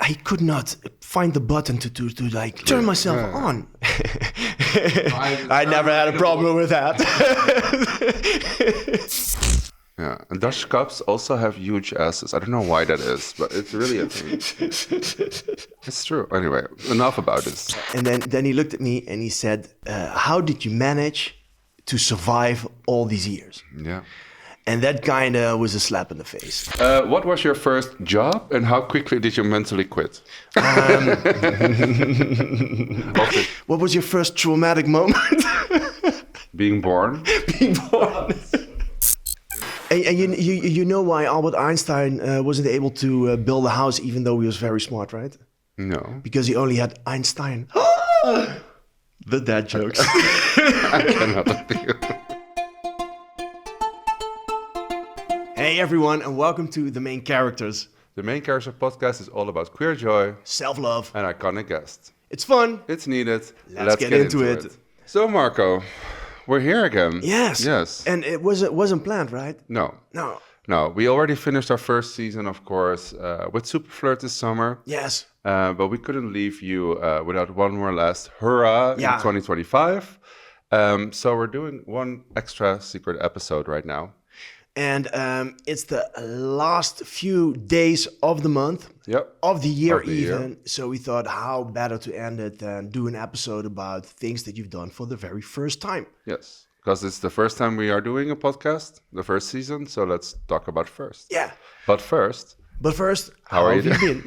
I could not find the button to like turn myself on. I never had a problem with that. Yeah, and Dutch cups also have huge asses. I don't know why that is, but it's really a thing. It's true. Anyway, enough about this. And then he looked at me and he said, how did you manage to survive all these years? Yeah. And that kind of was a slap in the face. What was your first job and how quickly did you mentally quit? What was your first traumatic moment? Being born. Being born. And you know why Albert Einstein wasn't able to build a house even though he was very smart, right? No. Because he only had Einstein. The dad jokes. I cannot with you. Hey everyone, and welcome to The Main Characters. The Main Character podcast is all about queer joy, self-love, and iconic guests. It's fun. It's needed. Let's get into it. So Marco, we're here again. Yes. Yes. And it wasn't planned, right? No. No. No, we already finished our first season, of course, with Super Flirt this summer. Yes. But we couldn't leave you without one more last hurrah in 2025. So we're doing one extra secret episode right now. And it's the last few days of the month, of the year even. So we thought how better to end it than do an episode about things that you've done for the very first time. Yes, because it's the first time we are doing a podcast, the first season. So let's talk about first. Yeah. But first, how have you been?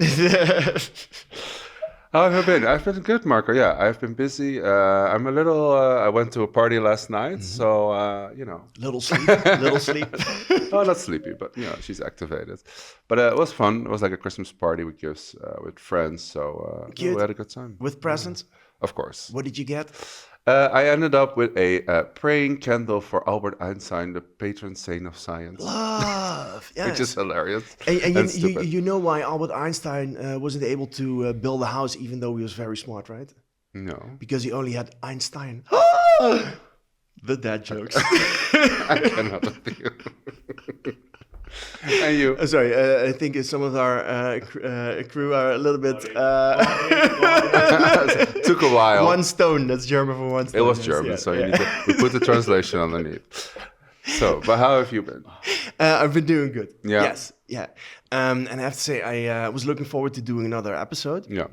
How have I been? I've been good, Marco. Yeah, I've been busy. I'm a little... I went to a party last night, so, Little sleep. Oh, not sleepy, but, she's activated. But it was fun. It was like a Christmas party with gifts, with friends, so we had a good time. With presents? Of course. What did you get? I ended up with a praying candle for Albert Einstein, the patron saint of science. Love, yes. Which is hilarious. And you know why Albert Einstein wasn't able to build a house even though he was very smart, right? No. Because he only had Einstein. The dad jokes. I cannot with you. And you? Sorry, I think some of our crew are a little bit... Took a while. One stone, that's German for one stone. It was German, so we put the translation underneath. So, but how have you been? I've been doing good. Yeah. Yes, yeah. And I have to say, I was looking forward to doing another episode. Yeah.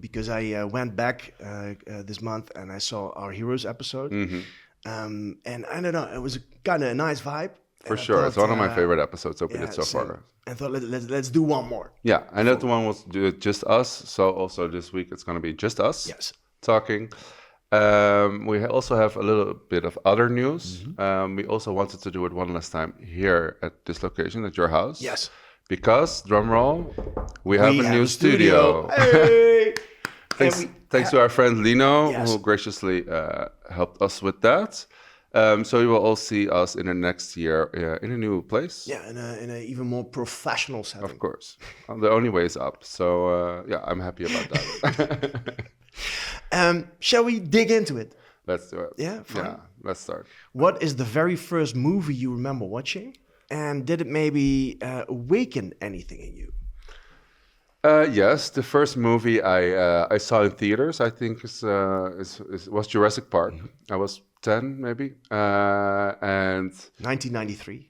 Because I went back this month and I saw our Heroes episode. Mm-hmm. And I don't know, it was kind of a nice vibe. For sure, it's one of my favorite episodes we did so far. I thought let's do one more. Yeah, and that one was just us. So also this week it's going to be just us. Yes. Talking. We also have a little bit of other news. Mm-hmm. We also wanted to do it one last time here at this location at your house. Yes. Because drum roll, we have a new studio. Hey! Thanks to our friend Lino, who graciously helped us with that. So you will all see us in the next year in a new place. Yeah, in a even more professional setting. Of course. The only way is up. So I'm happy about that. Shall we dig into it? Let's do it. Yeah, fine. Yeah, let's start. What is the very first movie you remember watching? And did it maybe awaken anything in you? Yes, the first movie I saw in theaters, I think, was Jurassic Park. I was 10, maybe. And 1993.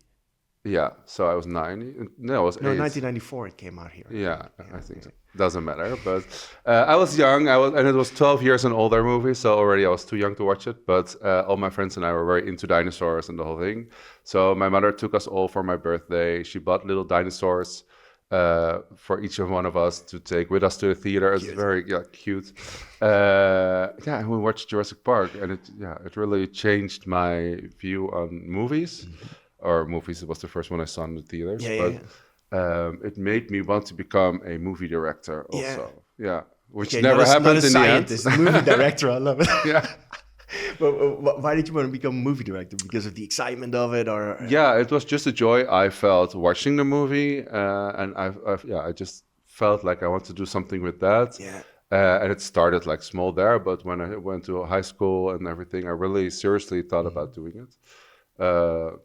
Yeah, so I was 9. No, I was 8. 1994 it came out here. Yeah, I think so. Doesn't matter. But I was young. And it was 12 years an older movie, so already I was too young to watch it. But all my friends and I were very into dinosaurs and the whole thing. So my mother took us all for my birthday. She bought little dinosaurs for each one of us to take with us to the theater. It's very cute. And we watched Jurassic Park, and it really changed my view on movies. Mm-hmm. Or movies, it was the first one I saw in the theaters. It made me want to become a movie director also. Yeah, which never happened in the end. A movie director, I love it. Yeah. But why did you want to become a movie director? Because of the excitement of it, or? Yeah, it was just a joy I felt watching the movie, and I just felt like I want to do something with that. Yeah. And it started like small there, but when I went to high school and everything, I really seriously thought about doing it.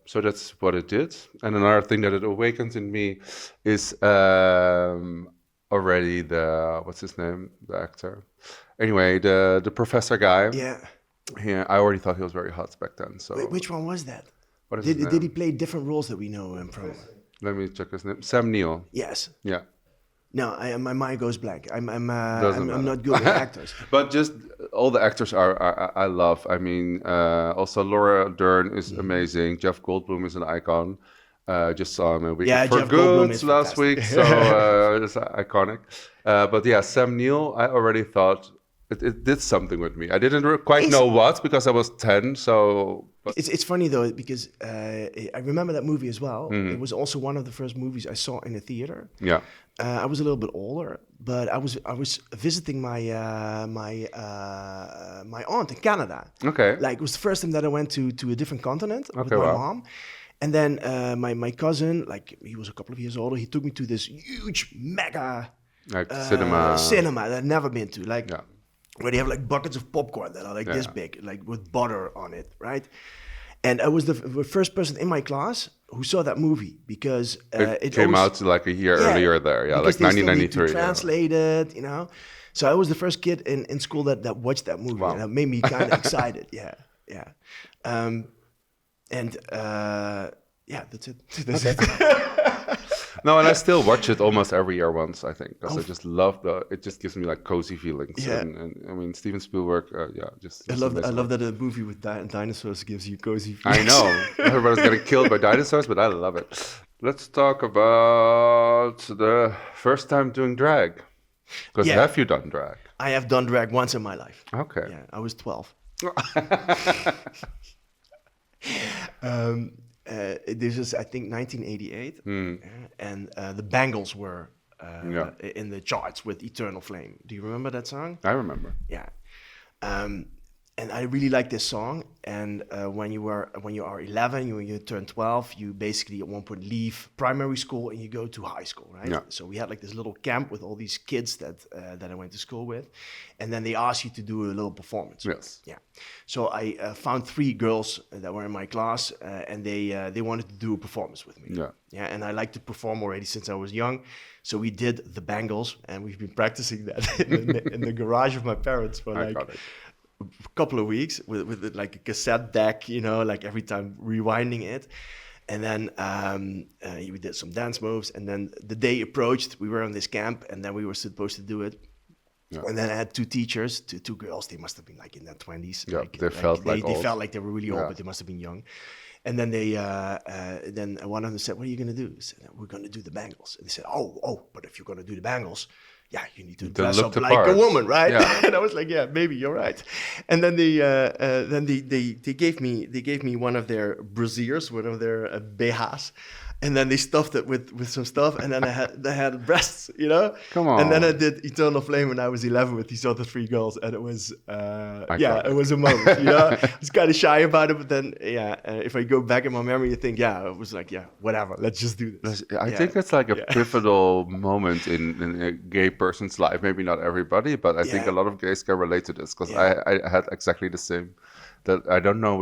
So that's what it did. And another thing that it awakened in me is, already the, what's his name, the actor. Anyway, the professor guy. Yeah. Yeah, I already thought he was very hot back then. So Wait, which one was that? what is his name? Did he play different roles that we know him from? Let me check his name. Sam Neill. Yes. Yeah. No, my mind goes blank. I'm Doesn't not good with actors. But just all the actors I love. I mean, also Laura Dern is amazing. Jeff Goldblum is an icon. Just saw him a week for Jeff Goldblum is last fantastic. week, so it's iconic. But yeah, Sam Neill, I already thought it did something with me. I didn't quite know what because I was 10. So it's funny though because I remember that movie as well. It was also one of the first movies I saw in a theater. Yeah. I was a little bit older, but I was visiting my my aunt in Canada. Okay. Like it was the first time that I went to a different continent with my wow. mom. And then my cousin, like he was a couple of years older, he took me to this huge mega Like cinema that I'd never been to. Like where they have like buckets of popcorn that are like this big, like with butter on it, right? And I was the first person in my class who saw that movie because it came out like a year earlier there, like 1993. Translated, you know. So I was the first kid in school that watched that movie, and that made me kind of excited. Yeah. That's it. That's it. No, and I still watch it almost every year once, I think, because I just love it just gives me like cozy feelings. Yeah. And I mean, Steven Spielberg, just. I love that a movie with dinosaurs gives you cozy feelings. I know. Everybody's getting killed by dinosaurs, but I love it. Let's talk about the first time doing drag. Because have you done drag? I have done drag once in my life. Okay. Yeah, I was 12. This is, I think, 1988, and the Bangles were in the charts with "Eternal Flame." Do you remember that song? I remember. Yeah, and I really like this song. And when you are 11, you turn 12, you basically at one point leave primary school and you go to high school, right? Yeah. So we had like this little camp with all these kids that I went to school with, and then they asked you to do a little performance. Yes. Yeah. So I found 3 girls that were in my class, and they wanted to do a performance with me. Yeah. Yeah. And I like to perform already since I was young. So we did the Bangles, and we've been practicing that in the garage of my parents for like a couple of weeks with like a cassette deck, you know, like every time rewinding it. And then we did some dance moves. And then the day approached, we were on this camp, and then we were supposed to do it. Yeah. And then I had 2 teachers, two girls. They must have been like in their 20s. Yeah, like, they felt like they were really old, but they must have been young. And then then one of them said, "What are you going to do?" I said, "We're going to do the Bangles." And they said, "Oh, but if you're going to do the Bangles, you need to dress up like a woman, right?" Yeah. And I was like, "Yeah, maybe you're right." And then they gave me one of their brassieres, one of their BHs. And then they stuffed it with some stuff, and then they had breasts, you know. Come on. And then I did Eternal Flame when I was 11 with these other 3 girls, and it was it was a moment, you know. I was kind of shy about it, but then if I go back in my memory, I think it was like whatever, let's just do this. I think it's like a pivotal moment in a gay person's life. Maybe not everybody, but I think a lot of gays can relate to this because I had exactly the same. That I don't know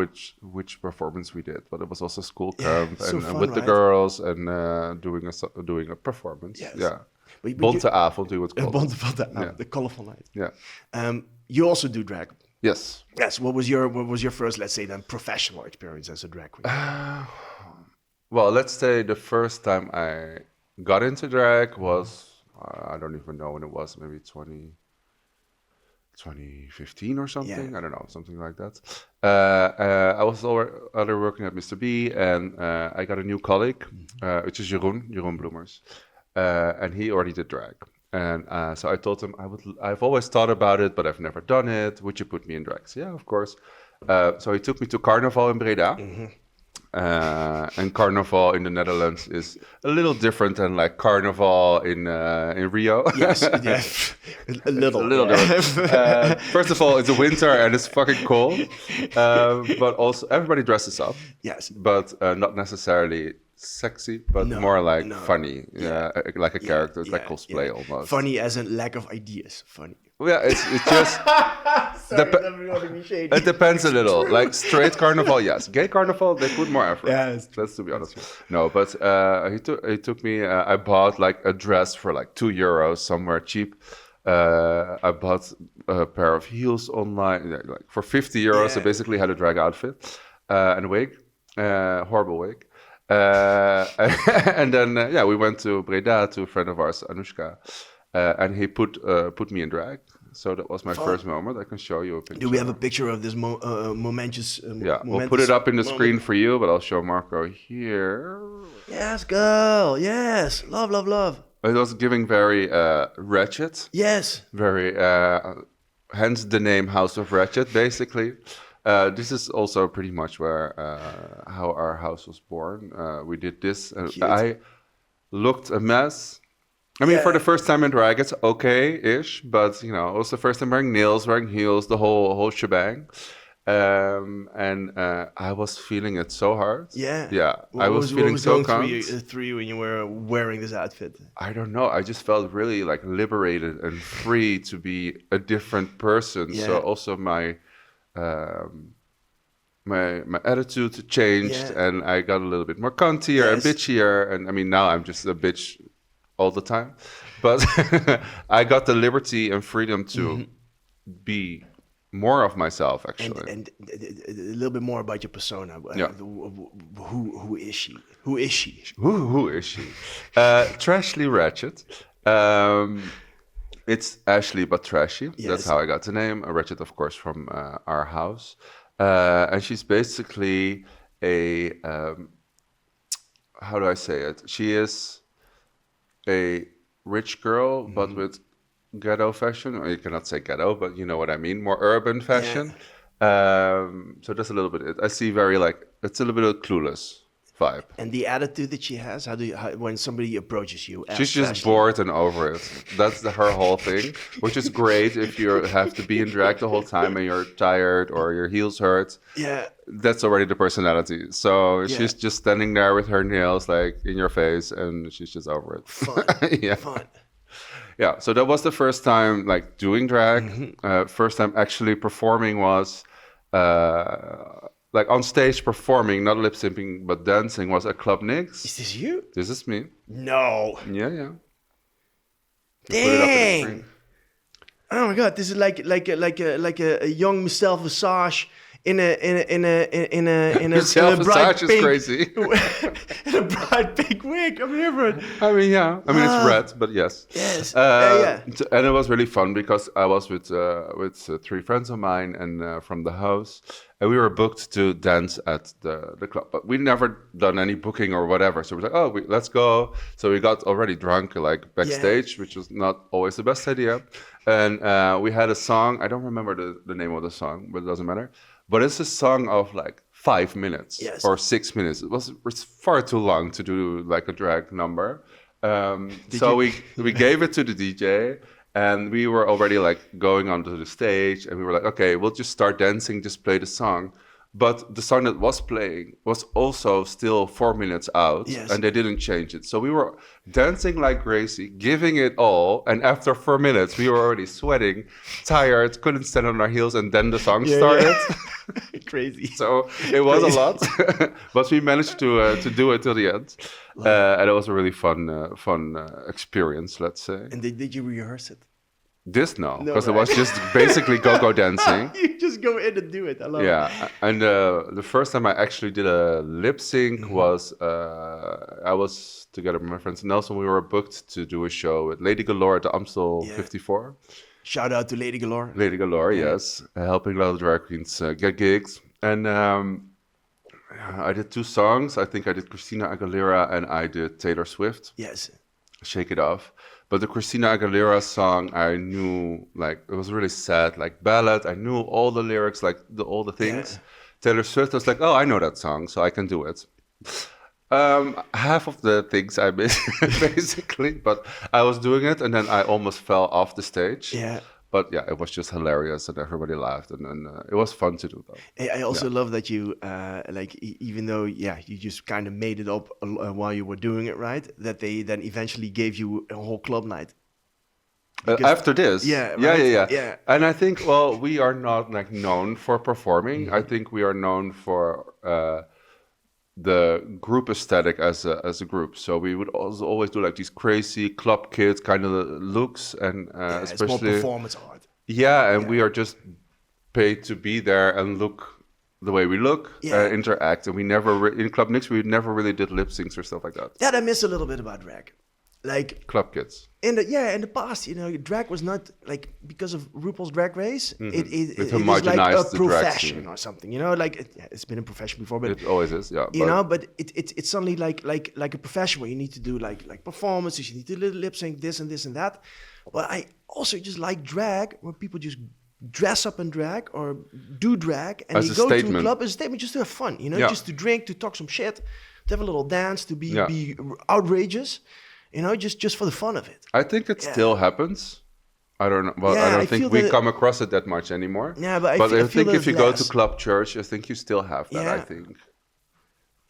which performance we did, but it was also school camp and with the girls and doing a performance. Yes. Yeah, Bonte avond, we would call it. Bonte avond, the colorful night. Yeah. You also do drag. Yes. Yes. What was your first, let's say, then professional experience as a drag queen? Well, let's say the first time I got into drag was I don't even know when it was, maybe 2015 or something. Yeah. I don't know, something like that. I was already working at Mr. B, and I got a new colleague, which is Jeroen Bloemers, and he already did drag. And so I told him I've always thought about it, but I've never done it. Would you put me in drag? So, yeah, of course. So he took me to Carnaval in Breda. Mm-hmm. And Carnaval in the Netherlands is a little different than like Carnaval in Rio. Yes, a little different. First of all, it's a winter and it's fucking cold, but also everybody dresses up. Yes, but not necessarily sexy, but more like funny. Yeah, like a character. It's like cosplay almost. Funny as in lack of ideas. Funny. Yeah, it's just... It depends a little. Like straight carnival, yes. Gay carnival, they put more effort. Yeah, let's to be honest. No, but he took me. I bought like a dress for like €2 somewhere cheap. I bought a pair of heels online like for €50. I basically had a drag outfit and a wig, horrible wig. And then we went to Breda to a friend of ours, Anushka, and he put me in drag. So that was my first moment. I can show you a picture. Do we have a picture of this momentous? We'll put it up in the screen for you, but I'll show Marco here. Yes, girl. Yes, love, love, love. It was giving very ratchet. Yes. Very, hence the name House of Ratchet, basically. This is also pretty much where how our house was born. We did this. I looked a mess. I mean, for the first time in drag, it's okay-ish, but it was the first time wearing nails, wearing heels, the whole shebang. And I was feeling it so hard. Yeah. I was feeling so comfortable through you when you were wearing this outfit. I don't know. I just felt really like liberated and free to be a different person. So also my attitude changed, and I got a little bit more cuntier and bitchier. And I mean, now I'm just a bitch all the time, but I got the liberty and freedom to be more of myself, actually. And a little bit more about your persona. Who is she? Who is she? Who is she? Trashly Ratchet. It's Ashley but trashy. Yes. That's how I got the name. Ratchet, of course, from our house. And she's basically a... how do I say it? She is a rich girl, but with ghetto fashion. Or you cannot say ghetto, but you know what I mean. More urban fashion. So that's a little bit it. I see very it's a little bit of Clueless vibe. And the attitude that she has, when somebody approaches you, she's just bored and over it. That's her whole thing, which is great if you have to be in drag the whole time and you're tired or your heels hurt. Yeah, that's already the personality. So she's just standing there with her nails in your face, and she's just over it. Fun, fun. Yeah. So that was the first time doing drag. First time actually performing was. On stage performing, not lip syncing, but dancing was at Club Nix. Is this you? This is me. No. Yeah. Dang. Oh my God! This is like a young Michelle Visage in a bright is pink, crazy. in a bright pink wig. I'm here for it. I mean, yeah. I mean, it's red, but yes. Yes. And it was really fun because I was with 3 friends of mine and from the house, and we were booked to dance at the club, but we never done any booking or whatever. So we're like, let's go. So we got already drunk backstage, which was not always the best idea. And we had a song. I don't remember the name of the song, but it doesn't matter. But it's a song of 5 minutes or 6 minutes. It's far too long to do a drag number. So we gave it to the DJ, and we were already going onto the stage, and we were like, okay, we'll just start dancing, just play the song. But the song that was playing was also still 4 minutes out, and they didn't change it. So we were dancing like crazy, giving it all, and after 4 minutes, we were already sweating, tired, couldn't stand on our heels, and then the song started. Crazy. So it was a lot, but we managed to do it till the end, and it was a really fun experience, let's say. And did you rehearse it? This no, because it was just basically go-go dancing. You just go in and do it. I love it. Yeah, and the first time I actually did a lip sync was I was together with my friends Nelson. We were booked to do a show with Lady Galore at the Amstel 54. Shout out to Lady Galore. Lady Galore, yes, helping a lot of drag queens get gigs. And I did 2 songs. I think I did Christina Aguilera and I did Taylor Swift. Yes. Shake It Off. But the Christina Aguilera song, I knew, it was really sad, ballad. I knew all the lyrics, all the things. Yeah. Taylor Swift was oh, I know that song, so I can do it. Half of the things I missed, basically, but I was doing it, and then I almost fell off the stage. Yeah. But yeah, it was just hilarious, and everybody laughed, and it was fun to do, though. I also love that you, even though, you just kind of made it up while you were doing it, right? That they then eventually gave you a whole club night. After this, yeah, right? yeah. And I think, well, we are not like known for performing. I think we are known for the group aesthetic as a group. So we would also always do like these crazy club kids kind of looks, and especially it's more performance art. Yeah, and we are just paid to be there and look the way we look, interact, and we never in Club Nix we never really did lip syncs or stuff like that. That I miss a little bit about drag, like club kids. In the past, drag was not like, because of RuPaul's Drag Race, it was like a profession or something, it's been a profession before, but it always is, yeah. But it's suddenly like a profession where you need to do like performances, you need to lip sync this and this and that. But I also just like drag, where people just dress up in drag or do drag, and you go to a club as a statement, just to have fun, just to drink, to talk some shit, to have a little dance, to be outrageous, just for the fun of it. I think it still happens. I don't know. Well, I don't think we come across it that much anymore. Yeah, but I think if you go to Club Church, I think you still have that.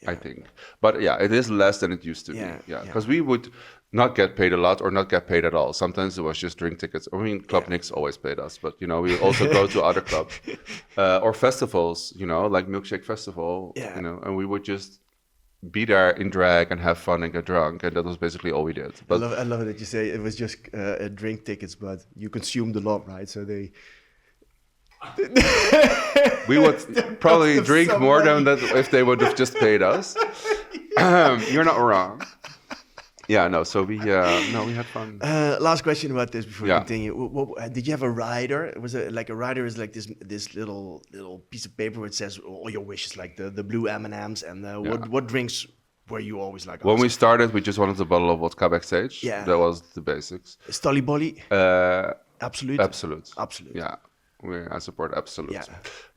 I think. But yeah, it is less than it used to be. Yeah, because we would not get paid a lot or not get paid at all. Sometimes it was just drink tickets. I mean, Club Nix always paid us, but we also go to other clubs or festivals. Like Milkshake Festival. And we would just be there in drag and have fun and get drunk, and that was basically all we did. But I love it that you say it was just drink tickets, but you consumed a lot, right? So they. We would probably drink more than that if they would have just paid us. You're not wrong. Yeah, no. So we had fun. Last question about this before we continue. Did you have a rider? Was it like a rider is like this little piece of paper where it says all your wishes, like the blue M&Ms, and what drinks were you always like? When we started, we just wanted a bottle of vodka backstage. Yeah, that was the basics. Stolly Bolly. Absolute. Yeah. I support Absolute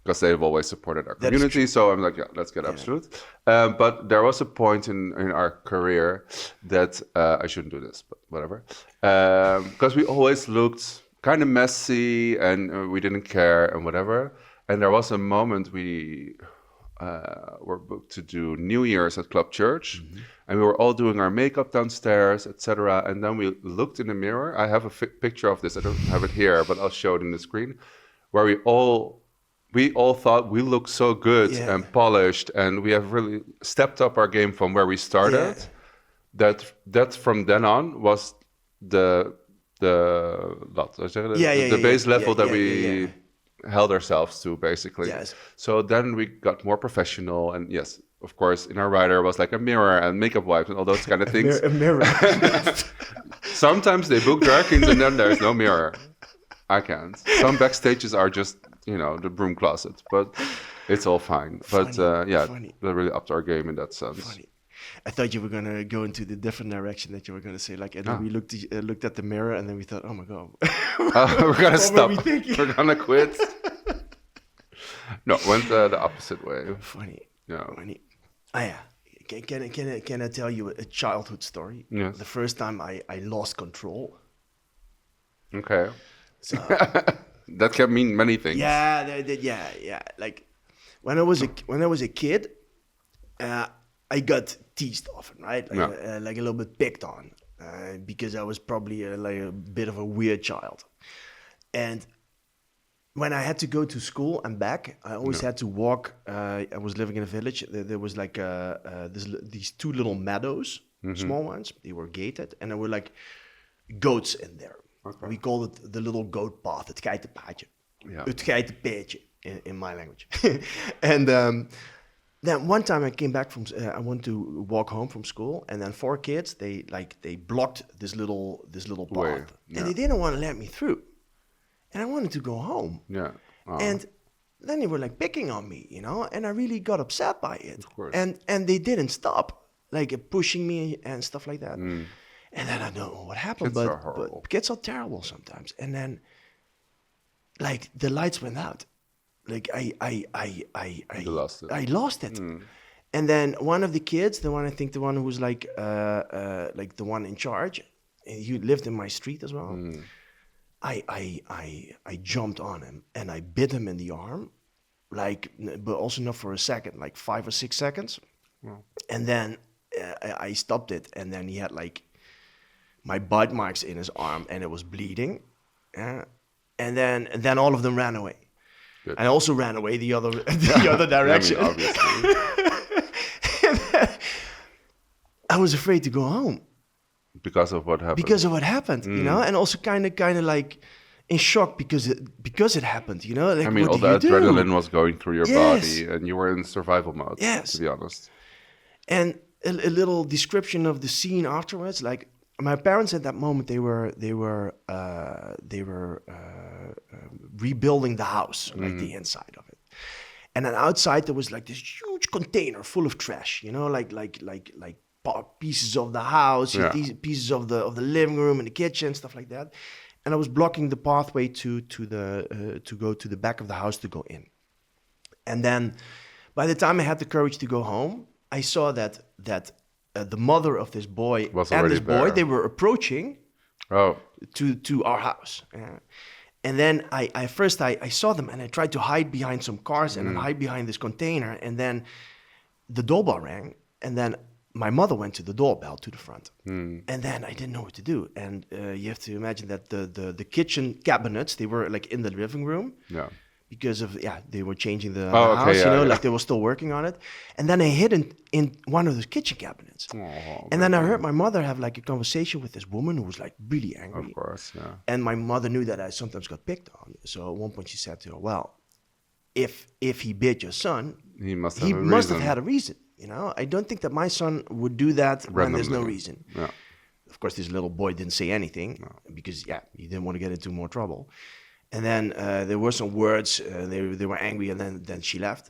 because they've always supported our community. So I'm like, let's get Absolute. But there was a point in our career that I shouldn't do this, but whatever. Because we always looked kind of messy and we didn't care and whatever. And there was a moment we were booked to do New Year's at Club Church. And we were all doing our makeup downstairs, etc. And then we looked in the mirror. I have a picture of this. I don't have it here, but I'll show it in the screen. Where we all thought we looked so good and polished, and we have really stepped up our game from where we started. That from then on was the base level that we held ourselves to, basically. Yes. So then we got more professional, and yes, of course, in our rider was like a mirror and makeup wipes and all those kind of things. A mirror. Sometimes they book drag queens and then there's no mirror. I can't. Some backstages are just, the broom closet, but it's all fine. But they really upped our game in that sense. Funny. I thought you were going to go into the different direction that you were going to say, like, and then we looked at the mirror and then we thought, oh my God. We're going to stop. We're going to quit. No, went the opposite way. Funny. Yeah. Funny. Oh, yeah. Can I tell you a childhood story? Yes. The first time I lost control. Okay. So, that can mean many things. Yeah. Like when I was a kid, I got teased often, right? Like a little bit picked on, because I was probably like a bit of a weird child. And when I had to go to school and back, I always had to walk. I was living in a village. There was like these two little meadows, small ones. They were gated, and there were like goats in there. Okay. We called it the little goat path, het geitenpaadje. Het geitenpaadje in my language. And then one time I came back from, I wanted to walk home from school, and then 4 kids, they blocked this little path, and they didn't want to let me through. And I wanted to go home. Yeah. Oh. And then they were like picking on me, and I really got upset by it. Of course. And they didn't stop, like pushing me and stuff like that. And then I don't know what happened, but kids are terrible sometimes. And then, like, the lights went out. Like I lost it. And then one of the kids, the one who was like the one in charge, he lived in my street as well. I jumped on him and I bit him in the arm, like, but also not for a second, like 5 or 6 seconds. Wow. And then I stopped it, and then he had like my bite marks in his arm, and it was bleeding. And then all of them ran away. Good. I also ran away the other direction. I mean, obviously. And then I was afraid to go home Because of what happened. because of what happened, you know, and also kind of like in shock because it happened, you know. Like, I mean, what all do you the do? adrenaline was going through your Yes. body, and you were in survival mode. Yes. To be honest. And a little description of the scene afterwards, like my parents at that moment, they were rebuilding the house, like the inside of it, and then outside there was like this huge container full of trash, you know, like pieces of the house, Yeah. these pieces of the living room and the kitchen, stuff like that, and I was blocking the pathway to go to the back of the house to go in, and then by the time I had the courage to go home, I saw that the mother of this boy Was and already this boy, there. they were approaching Oh, to our house. And then I saw them and I tried to hide behind some cars and then hide behind this container. And then the doorbell rang and then my mother went to the doorbell to the front. And then I didn't know what to do. And you have to imagine that the kitchen cabinets, they were like in the living room. yeah. Because of they were changing the okay, house, yeah, yeah. like they were still working on it, and then I hid in one of those kitchen cabinets, and then I heard my mother have like a conversation with this woman who was like really angry. Of course, yeah. And my mother knew that I sometimes got picked on, so at one point she said to her, "Well, if he bit your son, He must he have a must reason. have had a reason. You know, I don't think that my son would do that when there's no Randomly. reason." Yeah. Of course, this little boy didn't say anything because he didn't want to get into more trouble. And then there were some words. They were angry, and then she left.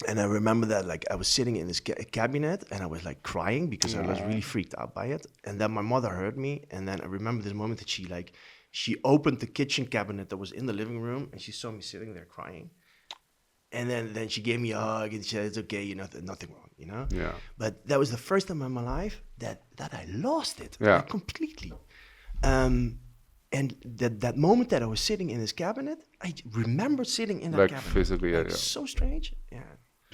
And I remember that like I was sitting in this cabinet, and I was like crying because I was really freaked out by it. And then my mother heard me, and then I remember this moment that she opened the kitchen cabinet that was in the living room, and she saw me sitting there crying. And then she gave me a hug, and she said, "It's okay, you're nothing wrong, you know." Yeah. But that was the first time in my life that I lost it Yeah. completely. And that moment that I was sitting in this cabinet, I remember sitting in that Like cabinet. physically, yeah, Like, yeah. so strange. Yeah.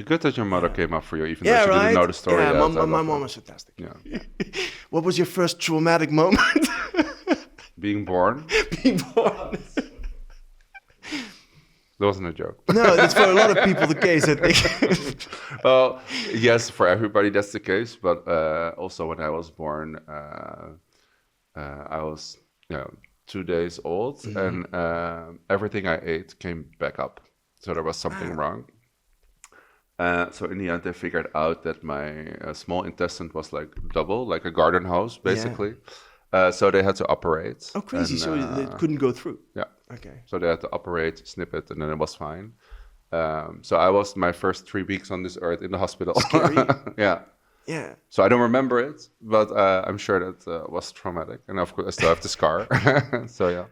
Good that your mother came up for you, even Yeah, though she right. didn't know the story Yeah, yet. I my love mom that. was fantastic. Yeah. What was your first traumatic moment? Being born? Being born. That wasn't a joke. No, that's for a lot of people the case, I think. Well, yes, for everybody that's the case. But also when I was born, I was 2 days old, and everything I ate came back up. So there was something wrong. So in the end, they figured out that my small intestine was like double, like a garden hose, basically. So they had to operate. Oh, crazy. And, So it couldn't go through. yeah. Okay. So they had to operate, snip it, and then it was fine. So I was my first 3 weeks on this earth in the hospital. Scary. Yeah. Yeah. So I don't remember it, but I'm sure that was traumatic. And of course, I still have the scar. So yeah.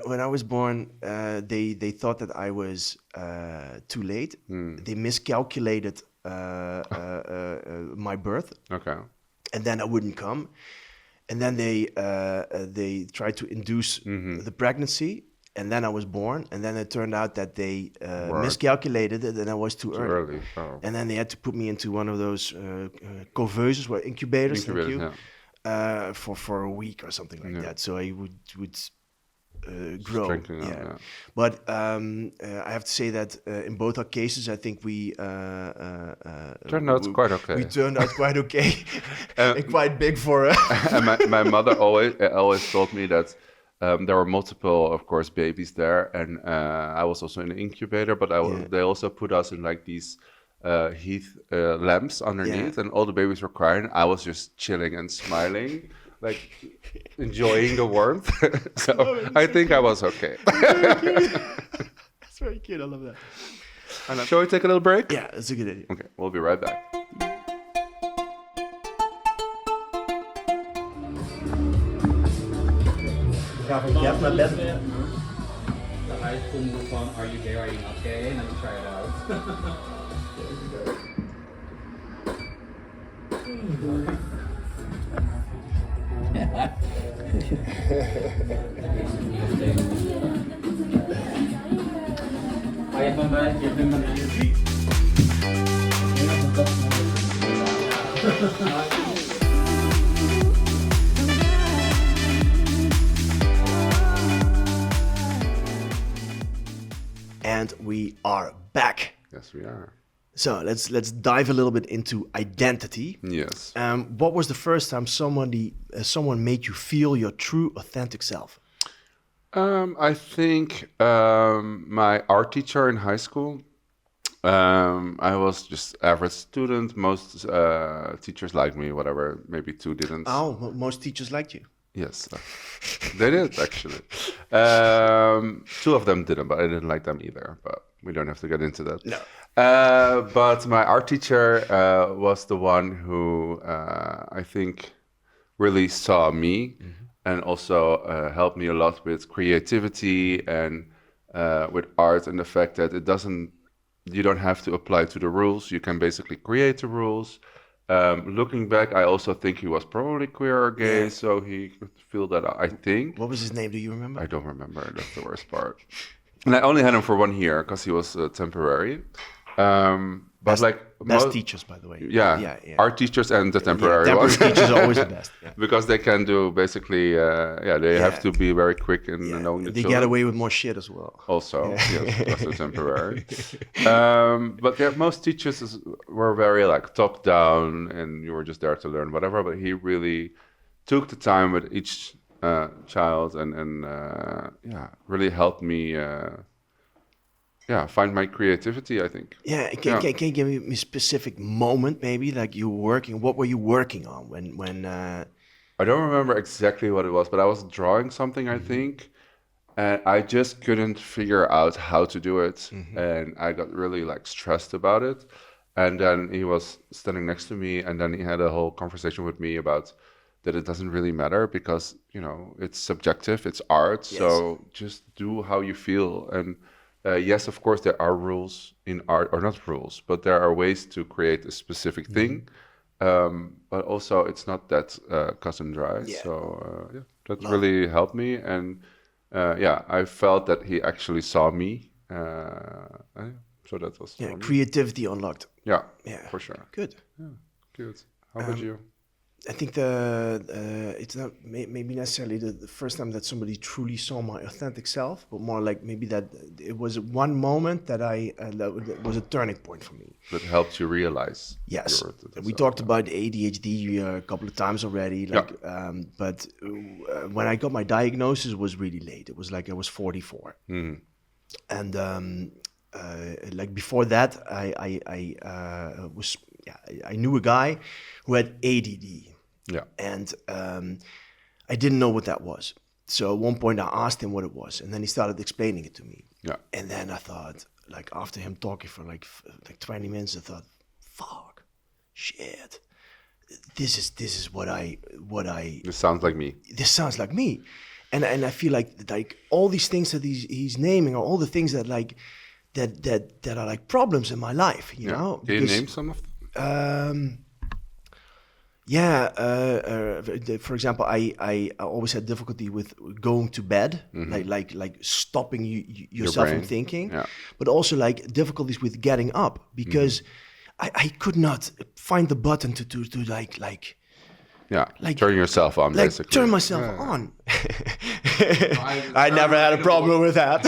When I was born, they thought that I was too late. They miscalculated my birth, Okay. and then I wouldn't come. And then they tried to induce the pregnancy, and then I was born. And then it turned out that they miscalculated it, and I was too early. Oh. And then they had to put me into one of those conveuses, or incubators, for a week or something like that. So I would grow. Strengthening up, yeah. But I have to say that in both our cases, I think we Turned out quite okay. We turned out quite okay and quite big for. And my mother always told me that there were multiple, of course, babies there, and I was also in the incubator. But they also put us in like these heath lamps underneath, and all the babies were crying. I was just chilling and smiling, like enjoying the warmth. So I think I was okay. That's very cute. I love that. Shall we take a little break? Yeah, that's a good idea. Okay, we'll be right back. Je hebt naar bed. De uitkomst van are you gay, are you not gay? En dan try it out. Je bent dan in And we are back. Yes, we are. So let's dive a little bit into identity. Yes. What was the first time someone made you feel your true, authentic self? I think my art teacher in high school. I was just average student. Most teachers liked me, whatever. Maybe 2 didn't. Oh, most teachers liked you. Yes, they did actually. 2 of them didn't, but I didn't like them either. But we don't have to get into that. No. But my art teacher was the one who I think really saw me and also helped me a lot with creativity and with art, and the fact that you don't have to apply to the rules. You can basically create the rules. Looking back, I also think he was probably queer or gay, so he could feel that, I think. What was his name? Do you remember? I don't remember. That's the worst part. And I only had him for 1 year because he was temporary. But best teachers, by the way. Yeah. Art teachers and the temporary ones. Temporary teachers are always the best. Yeah. Because they can do basically, they have to be very quick in knowing the They children. get away with more shit as well. Also, yes, also temporary. But most teachers were very top down, and you were just there to learn whatever. But he really took the time with each child, and really helped me. Find my creativity, I think. Yeah, can you give me a specific moment, maybe, like you were working? What were you working on when? I don't remember exactly what it was, but I was drawing something, I think, and I just couldn't figure out how to do it, and I got really stressed about it. And then he was standing next to me, and then he had a whole conversation with me about that it doesn't really matter because it's subjective, it's art, yes. So just do how you feel. And yes, of course, there are rules in art, or not rules, but there are ways to create a specific thing. But also, it's not that cut and dry. Yeah. So that really helped me. And I felt that he actually saw me. So that was creativity unlocked. Yeah, for sure. Good. Yeah, good. How about you? I think it's not maybe necessarily the first time that somebody truly saw my authentic self, but more like maybe that it was one moment that that was a turning point for me. That helped you realize. Yes, we talked about ADHD a couple of times already. But when I got my diagnosis, it was really late. It was I was 44, and before that, I knew a guy who had ADD. Yeah. And I didn't know what that was. So at one point I asked him what it was, and then he started explaining it to me. Yeah. And then I thought, after him talking for 20 minutes, I thought, fuck, shit. This is what I. This sounds like me. This sounds like me, and I feel like all these things that he's naming are all the things that that are problems in my life. You know. Can you name some of them? For example, I always had difficulty with going to bed, like stopping yourself from thinking, but also difficulties with getting up because I could not find the button to turn yourself on, basically. Turn myself on. I never had a problem with that.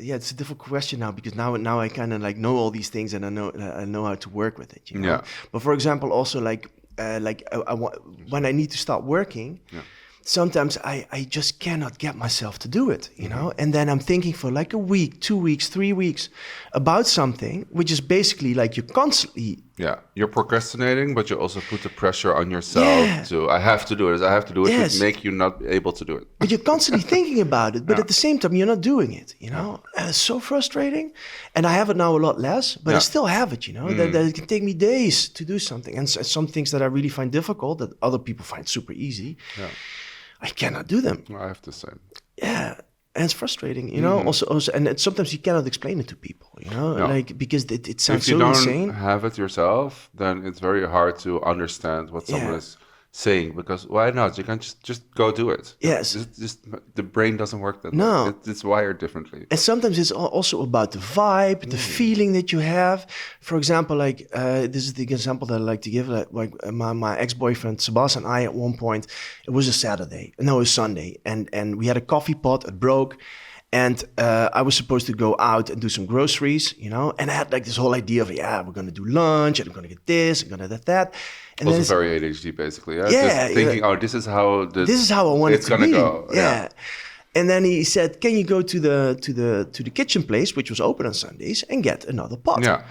It's a difficult question now because now I kind of know all these things and I know how to work with it. You know? Yeah. But for example, also when I need to start working, sometimes I just cannot get myself to do it, you know? And then I'm thinking for a week, 2 weeks, 3 weeks about something, which is basically you're constantly... Yeah, you're procrastinating, but you also put the pressure on yourself to, I have to do it, to make you not able to do it. But you're constantly thinking about it, but at the same time, you're not doing it, you know? And it's so frustrating. And I have it now a lot less, but I still have it, you know? That it can take me days to do something. And some things that I really find difficult, that other people find super easy, I cannot do them. I have the same. Yeah, and it's frustrating, you know. Also, and sometimes you cannot explain it to people, you know, because it sounds so insane. If you don't have it yourself, then it's very hard to understand what someone is saying, because why not? You can just go do it. Yes. Just the brain doesn't work that No. way. It's wired differently. And sometimes it's also about the vibe, the feeling that you have. For example, like this is the example that I like to give. Like my ex-boyfriend Sebastian and I, at one point, it was a Saturday, no, it was Sunday, and we had a coffee pot. It broke, and I was supposed to go out and do some groceries, you know. And I had like this whole idea of, we're gonna do lunch, and I'm gonna get this, I'm gonna get that. And also very ADHD, basically. Yeah. Yeah, just thinking, this is how I want it to be. Go. Yeah. And then he said, "Can you go to the kitchen place, which was open on Sundays, and get another pot?" Yeah.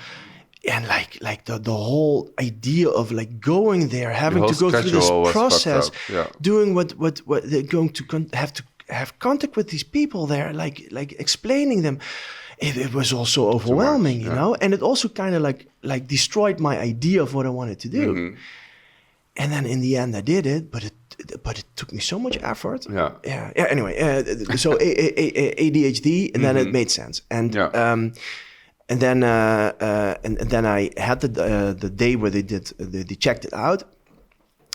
And like the whole idea of like going there, having to go through this process, doing what they're going to have contact with these people there, like explaining them. It was also overwhelming, you know, and it also kind of like destroyed my idea of what I wanted to do. Mm-hmm. And then in the end, I did it, but it took me so much effort. Yeah. Anyway, so ADHD, and then it made sense. And and then I had the day where they checked it out,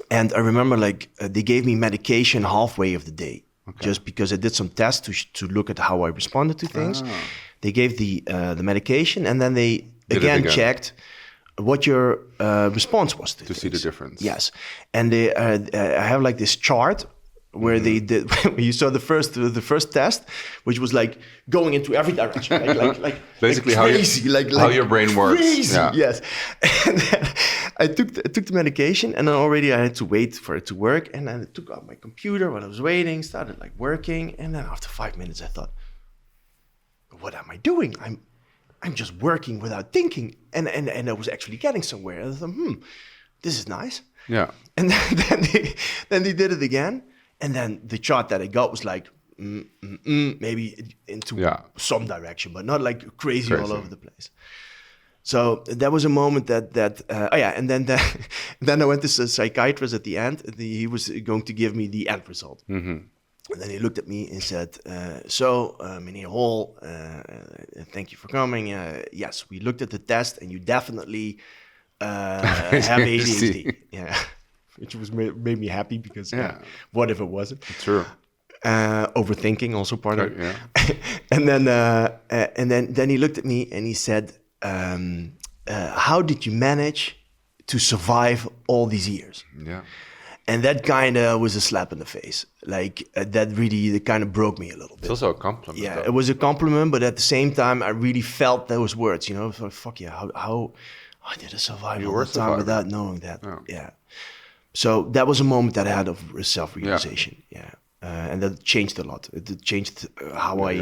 and I remember they gave me medication halfway of the day, just because I did some tests to look at how I responded to things. They gave the medication, and then they again checked what your response was to see the difference. Yes, and I have like this chart where they did. You saw the first test, which was like going into every direction, like basically like crazy, how your brain works. Crazy, yes. And then I took the medication, and then already I had to wait for it to work, and then I took out my computer while I was waiting, started like working, and then after 5 minutes I thought, what am I doing? I'm just working without thinking, and I was actually getting somewhere. And I thought, this is nice. Yeah. And then they did it again, and then the chart that I got was like maybe into some direction, but not like crazy all over the place. So that was a moment and then I went to a psychiatrist at the end. He was going to give me the end result. Mm-hmm. And then he looked at me and said, Meneer Hohl, thank you for coming. Yes, we looked at the test, and you definitely have ADHD. Yeah, which made me happy, because what if it wasn't? True. Overthinking also part of it. Yeah. and then he looked at me and he said, how did you manage to survive all these years? Yeah. And that kind of was a slap in the face. Like that really kind of broke me a little bit. It's also a compliment. Yeah, though. It was a compliment, but at the same time, I really felt those words. You know, so fuck yeah, how did I survive all the time without knowing that? Yeah. So that was a moment that I had of self-realization. Yeah. And that changed a lot. It changed how I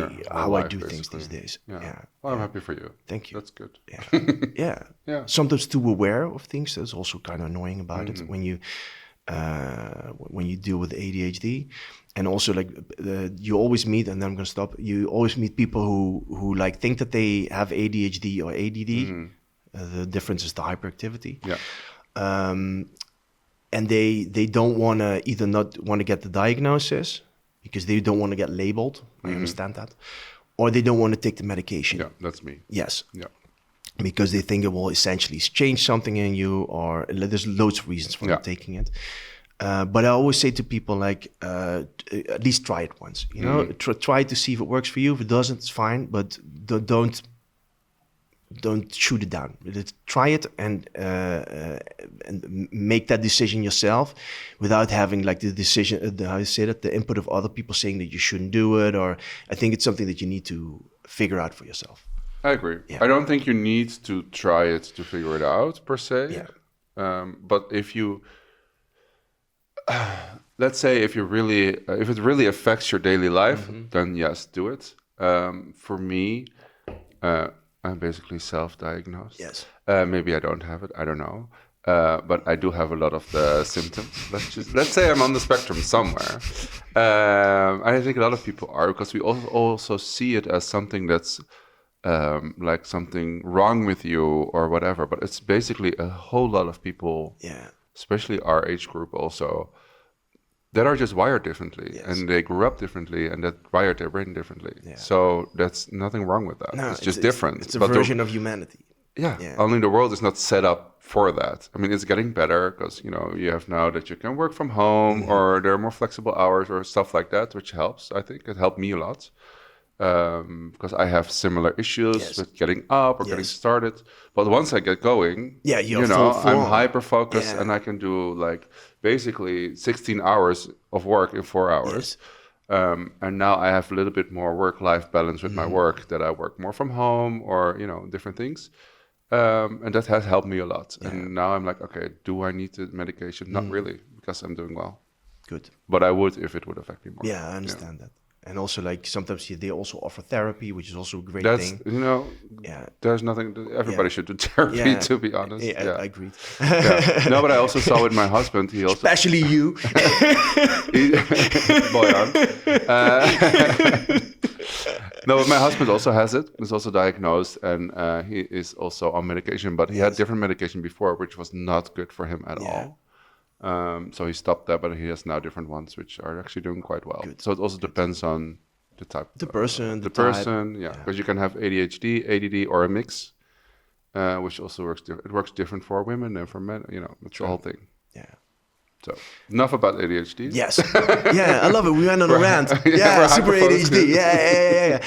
do things these days. Yeah. Well, I'm happy for you. Thank you. That's good. Yeah. Yeah. Sometimes too aware of things. That's also kind of annoying about it when you deal with ADHD. And also you always meet, and then I'm going to stop. You always meet people who like think that they have ADHD or ADD. Mm-hmm. The difference is the hyperactivity. Yeah. And they don't want to either not want to get the diagnosis because they don't want to get labeled. Mm-hmm. I understand that. Or they don't want to take the medication. Yeah, that's me. Yes. Yeah. Because they think it will essentially change something in you, or there's loads of reasons for not taking it. But I always say to people, at least try it once. You know, try to see if it works for you. If it doesn't, it's fine. But don't shoot it down. Try it and make that decision yourself, without having the decision, the input of other people saying that you shouldn't do it. Or I think it's something that you need to figure out for yourself. I agree. Yeah. I don't think you need to try it to figure it out per se. Yeah. But if you, let's say, if it really affects your daily life, then yes, do it. For me, I'm basically self-diagnosed. Yes. Maybe I don't have it. I don't know. But I do have a lot of the symptoms. Let's say I'm on the spectrum somewhere. I think a lot of people are, because we also see it as something that's like something wrong with you or whatever. But it's basically a whole lot of people, especially our age group also, that are just wired differently, and they grew up differently, and that wired their brain differently. Yeah. So that's nothing wrong with that. No, it's just different. It's a version of humanity. only the world is not set up for that. I mean, it's getting better because, you have now that you can work from home or there are more flexible hours or stuff like that, which helps. I think it helped me a lot because I have similar issues with getting up or getting started. But once I get going, I'm hyper-focused and I can do like basically 16 hours of work in 4 hours. And now I have a little bit more work-life balance with my work, that I work more from home or, different things. And that has helped me a lot. And now I'm like, okay, do I need the medication? Not really, because I'm doing well. Good. But I would if it would affect me more. Yeah, I understand that. And also, like, sometimes they also offer therapy, which is also a great thing. There's nothing, everybody should do therapy, to be honest. I agree. No, but I also saw with my husband, he also... Especially you. Bojan. No, but my husband also has it. He's also diagnosed, and he is also on medication. But he had different medication before, which was not good for him at all. So he stopped that, but he has now different ones, which are actually doing quite well. Good. So it also depends on the type. The person. Because you can have ADHD, ADD, or a mix, which also works. It works different for women and for men. It's the whole thing. Yeah. So enough about ADHD. Yes. I love it. We went on a rant. Super ADHD. Yeah.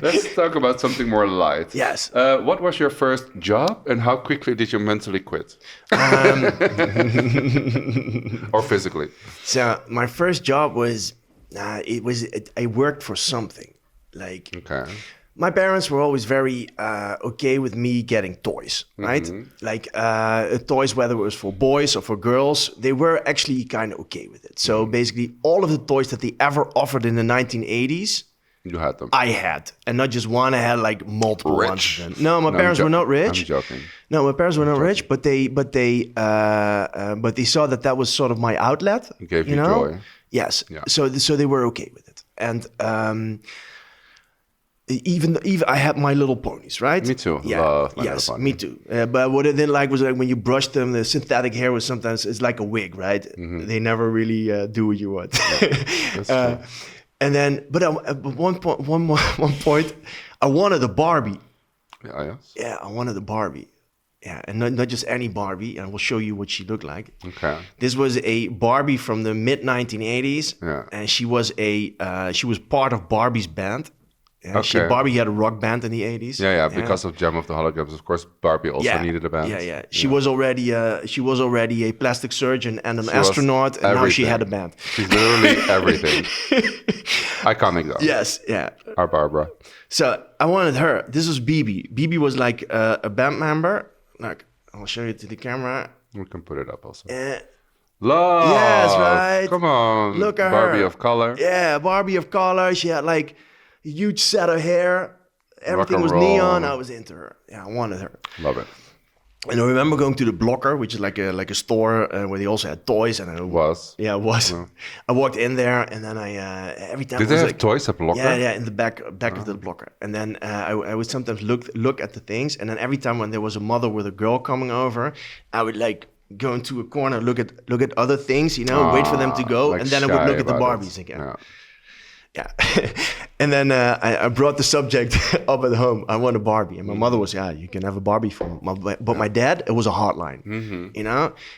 Let's talk about something more light. Yes. What was your first job, and how quickly did you mentally quit? Or physically? So my first job was, I worked for something. Like, my parents were always very okay with me getting toys, right? Like toys, whether it was for boys or for girls, they were actually kind of okay with it. So basically all of the toys that they ever offered in the 1980s, you had them. I had, and not just one. I had like multiple ones of them. No, my parents were not rich. I'm joking. No, my parents were not rich, but they saw that was sort of my outlet. It gave you joy. Yes. Yeah. So they were okay with it, and even I had My Little Ponies, right? Me too. Yeah. Yes, me too. But what I didn't like was like when you brushed them, the synthetic hair was sometimes it's like a wig, right? They never really do what you want. That's true. And then, but at one point, I wanted a Barbie. Yeah, I wanted a Barbie. Yeah, and not just any Barbie. And I will show you what she looked like. Okay. This was a Barbie from the mid 1980s, and she was part of Barbie's band. Yeah, Barbie had a rock band in the 80s. Yeah, because of Jam of the Holograms, of course, Barbie also needed a band. Yeah. She was already a plastic surgeon and an astronaut, and now she had a band. She's literally everything. Iconic though. Yes, yeah. Our Barbara. So I wanted her. This was BB. BB was like a band member. Like, I'll show you to the camera. We can put it up also. Love. Yes, right. Come on. Look at Barbie her. of color. Yeah, Barbie of color. She had like a huge set of hair. Everything was neon. I was into her. Yeah, I wanted her. Love it. And I remember going to the Blocker, which is like a store where they also had toys. And it was. Yeah, it was. Yeah. I walked in there, and then I every time. Did they have toys at Blocker? Yeah, in the back of the Blocker. And then I would sometimes look at the things, and then every time when there was a mother with a girl coming over, I would like go into a corner, look at other things, wait for them to go, like, and then I would look at the Barbies again. Yeah. And then I brought the subject up at home. I want a Barbie. And my mother was, you can have a Barbie for me. But my dad, it was a hardline.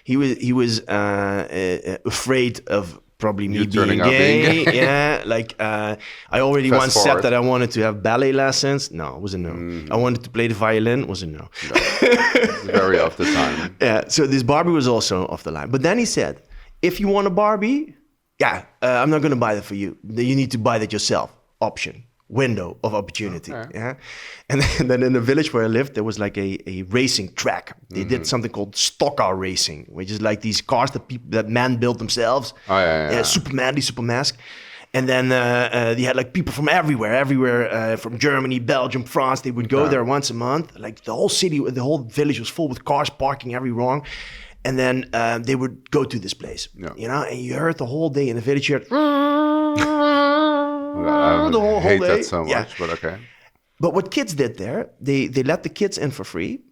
He was afraid of probably me being gay. Yeah, like I already once said that I wanted to have ballet lessons. No, it was a no. I wanted to play the violin. It was a no. It's very off the time. Yeah, so this Barbie was also off the line. But then he said, if you want a Barbie, I'm not going to buy that for you. You need to buy that yourself. Option, window of opportunity. Okay. Yeah, and then in the village where I lived, there was like a racing track. They did something called stock car racing, which is like these cars that men build themselves. Super manly, super mask. And then they had like people from everywhere, from Germany, Belgium, France. They would go there once a month. Like the whole city, the whole village was full with cars parking every wrong. And then they would go to this place, and you heard the whole day in the village. You heard, the whole day. That so much, but okay. But what kids did there, they let the kids in for free,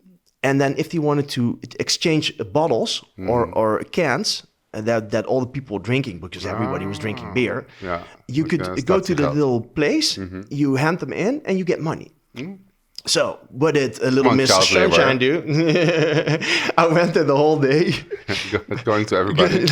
and then if they wanted to exchange bottles or cans that all the people were drinking, because everybody was drinking beer, you could go to the little place, you hand them in, and you get money. So, what did a little Miss child labor. Sunshine do? I went there the whole day. Going to everybody.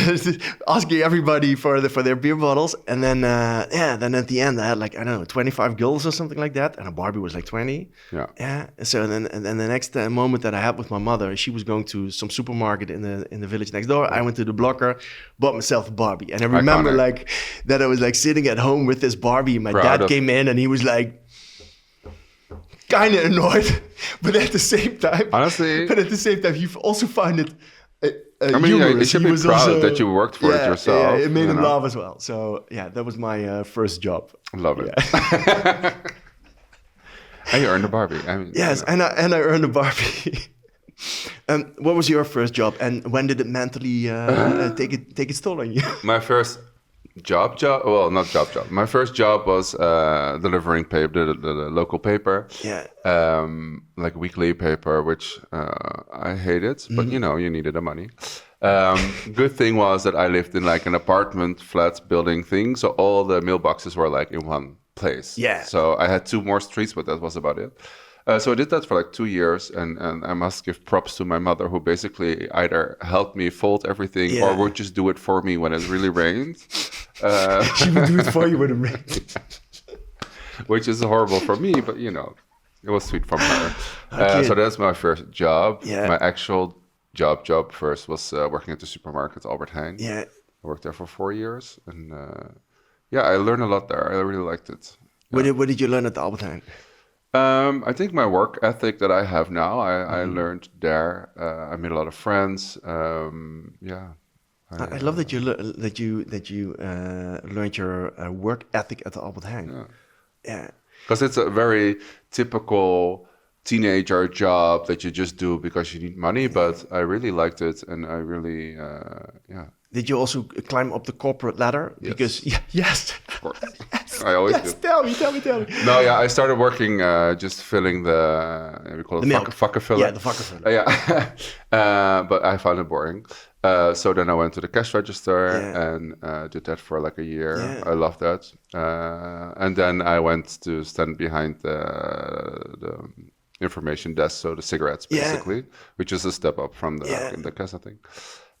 Asking everybody for their beer bottles. And then, then at the end, I had like, I don't know, 25 guldens or something like that. And a Barbie was like 20. Yeah. Yeah. So then the next moment that I had with my mother, she was going to some supermarket in the village next door. I went to the Blocker, bought myself a Barbie. And I remember like that I was like sitting at home with this Barbie. And my dad came in and he was like, kind of annoyed, but at the same time, honestly, he also found it. I mean, you should be proud that you worked for it yourself. Yeah, it made him laugh as well. So yeah, that was my first job. Love it. Yeah. And you earned a Barbie. I mean, yes, and I earned a Barbie. What was your first job, and when did it mentally take its toll on you? My first job. Well, not job. My first job was delivering paper, the local paper. Yeah. Like weekly paper, which I hated, but you needed the money. Good thing was that I lived in like an apartment flat building thing, so all the mailboxes were like in one place. Yeah. So I had 2 more streets, but that was about it. So I did that for like 2 years, and I must give props to my mother, who basically either helped me fold everything or would just do it for me when it really rained. She would do it for you when it rained. Which is horrible for me, but it was sweet from her. So that's my first job. Yeah. My actual job first was working at the supermarket Albert Heijn. Yeah. I worked there for 4 years, and I learned a lot there. I really liked it. Yeah. What did you learn at the Albert Heijn? I think my work ethic that I have now, I learned there. I made a lot of friends. I love that you learned your work ethic at the Albert Heijn. Yeah. Because it's a very typical teenager job that you just do because you need money. But I really liked it, and I really, Did you also climb up the corporate ladder? Yes. Because yes. Of course. I always do. Tell me. No, I started working just filling we call it vakkenvuller. Yeah, the vakkenvuller. But I found it boring. So then I went to the cash register and did that for like a year. Yeah. I loved that. And then I went to stand behind the information desk, so the cigarettes basically, which is a step up from the cash, I think.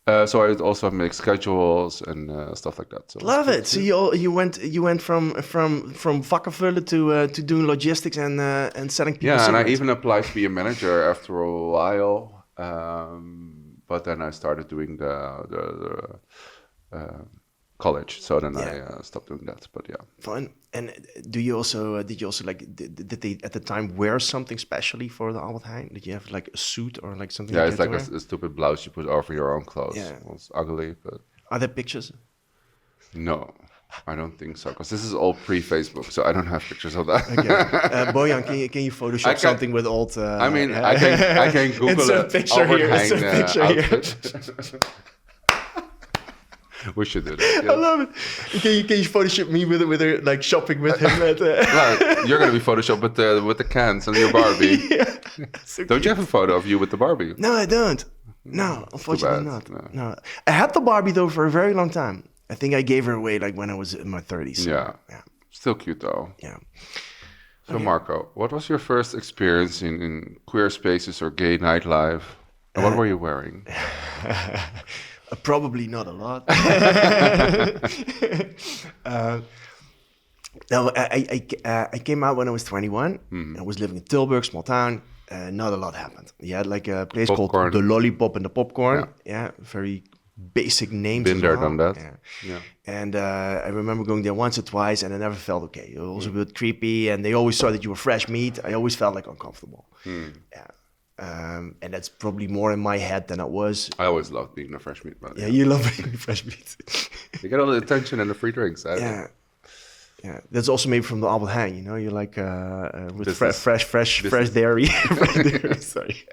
So I also make schedules and stuff like that. So love it. So you went from vakkenvullen to doing logistics and selling people. Yeah, cigarettes. and I even applied to be a manager after a while. But then I started doing the college. So then I stopped doing that. But yeah, fun. And did you also like did they at the time wear something specially for the Albert Heijn? Did you have like a suit or like something? Yeah, like it's that like a stupid blouse you put over your own clothes. Yeah, well, it's ugly, but are there pictures? No, I don't think so. Because this is all pre-Facebook, so I don't have pictures of that. Okay, Bojan, can you Photoshop something with old? I mean, I can Google a picture here. We should do that. Yes. I love it. Can you Photoshop me with her, like shopping with him? No, you're gonna be Photoshopped with the cans and your Barbie. So don't you have a photo of you with the Barbie? No, I don't. No, unfortunately not. No, I had the Barbie though for a very long time. I think I gave her away like when I was in my 30s. Yeah. Still cute though. Yeah. So Marco, what was your first experience in queer spaces or gay nightlife? And what were you wearing? Probably not a lot. No, I came out when I was 21. Mm-hmm. I was living in Tilburg, small town. Not a lot happened. You had like a place called The Lollipop and the Popcorn. Yeah, very basic names. Been there, done that. Yeah. And I remember going there once or twice, and I never felt okay. It was a bit creepy, and they always saw that you were fresh meat. I always felt like uncomfortable. Yeah. And that's probably more in my head than it was. I always loved being a fresh meat man. Yeah, you love being fresh meat. You get all the attention and the free drinks. Yeah. That's also maybe from the Albert Heijn, you know. You're like with fresh dairy. Sorry.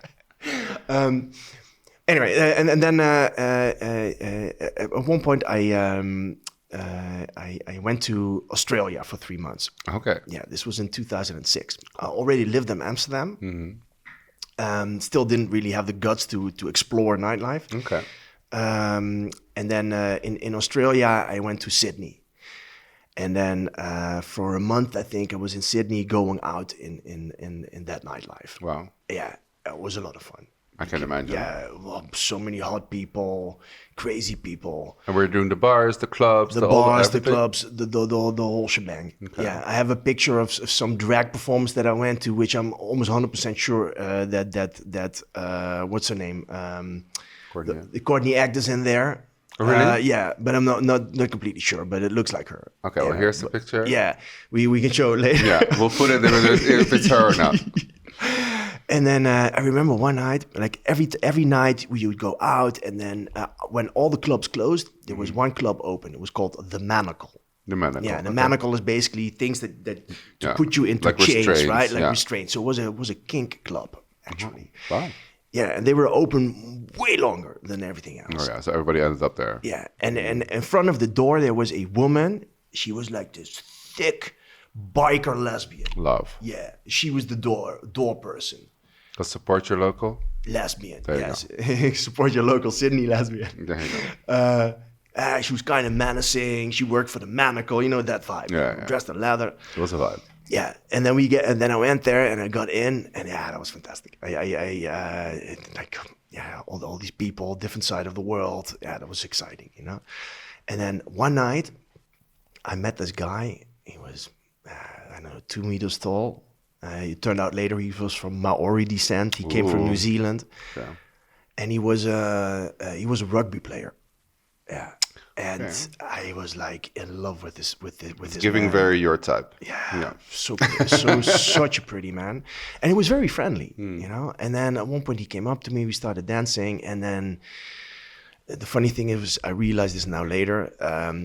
Anyway, and then at one point I went to Australia for 3 months. Okay. Yeah, this was in 2006. I already lived in Amsterdam. Mm-hmm. Still didn't really have the guts to explore nightlife. Okay. And then in Australia, I went to Sydney. And then for a month, I think I was in Sydney going out in that nightlife. Wow. Yeah, it was a lot of fun. I can imagine. Yeah, well, so many hot people, crazy people. And we're doing the bars, the clubs, the clubs, the whole shebang. Okay. Yeah, I have a picture of some drag performance that I went to, which I'm almost 100% sure that what's her name? The Courtney Act is in there. Oh, really? Yeah, but I'm not completely sure, but it looks like her. Okay, well, here's the picture. Yeah, we can show it later. Yeah, we'll put it if it's her or not. And then I remember one night, like every night we would go out, and then when all the clubs closed, there was one club open. It was called the Manacle. The Manacle. Yeah, the Manacle is basically things that put you into like chains, right? Like restraints. So it was a kink club, actually. Wow. Yeah, and they were open way longer than everything else. Oh yeah, so everybody ended up there. Yeah, and in front of the door there was a woman. She was like this thick biker lesbian. Love. Yeah, she was the door person. Support your local lesbian. Yes, support your local Sydney lesbian. There you go. She was kind of menacing. She worked for the Manacle, you know that vibe. Yeah. Dressed in leather. It was a vibe. Yeah, and then I went there and I got in, and yeah, that was fantastic. All these people, different side of the world. Yeah, that was exciting, you know. And then one night, I met this guy. He was, 2 meters tall. It turned out later he was from Maori descent. He came from New Zealand, and he was a rugby player. Yeah, and I was like in love with this giving man. Very your type. Yeah. So such a pretty man, and he was very friendly, you know. And then at one point he came up to me. We started dancing, and then the funny thing is, I realized this now later.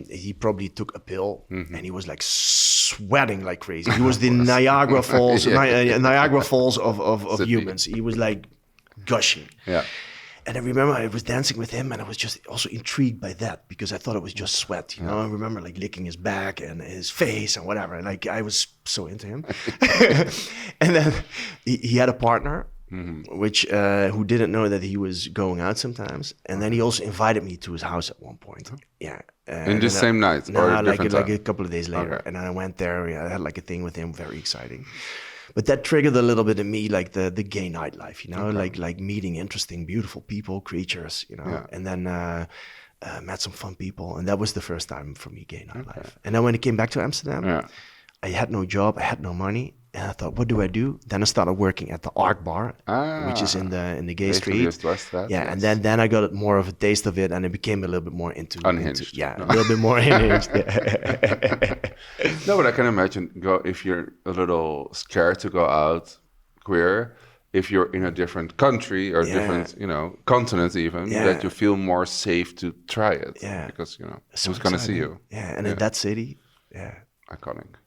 He probably took a pill, and he was like sweating like crazy. He was the Niagara Falls, Niagara Falls of humans. He was like gushing. Yeah. And I remember I was dancing with him, and I was just also intrigued by that because I thought it was just sweat. You know, I remember like licking his back and his face and whatever. And like I was so into him. And then he had a partner. Which who didn't know that he was going out sometimes, and then he also invited me to his house at one point. Yeah, in the same night, or like a couple of days later, and I went there. I had like a thing with him, very exciting. But that triggered a little bit in me, like the gay nightlife, you know, like meeting interesting, beautiful people, creatures, you know, and then met some fun people, and that was the first time for me, gay nightlife. And then when I came back to Amsterdam, I had no job, I had no money. And I thought, what do I do? Then I started working at the Arc Bar, which is in the gay street. And then I got more of a taste of it, and I became a little bit more unhinged. A little bit more unhinged. No, but I can imagine if you're a little scared to go out queer, if you're in a different country or different, continent even, that you feel more safe to try it. Yeah. Because, who's going to see you? Yeah, and in that city, iconic.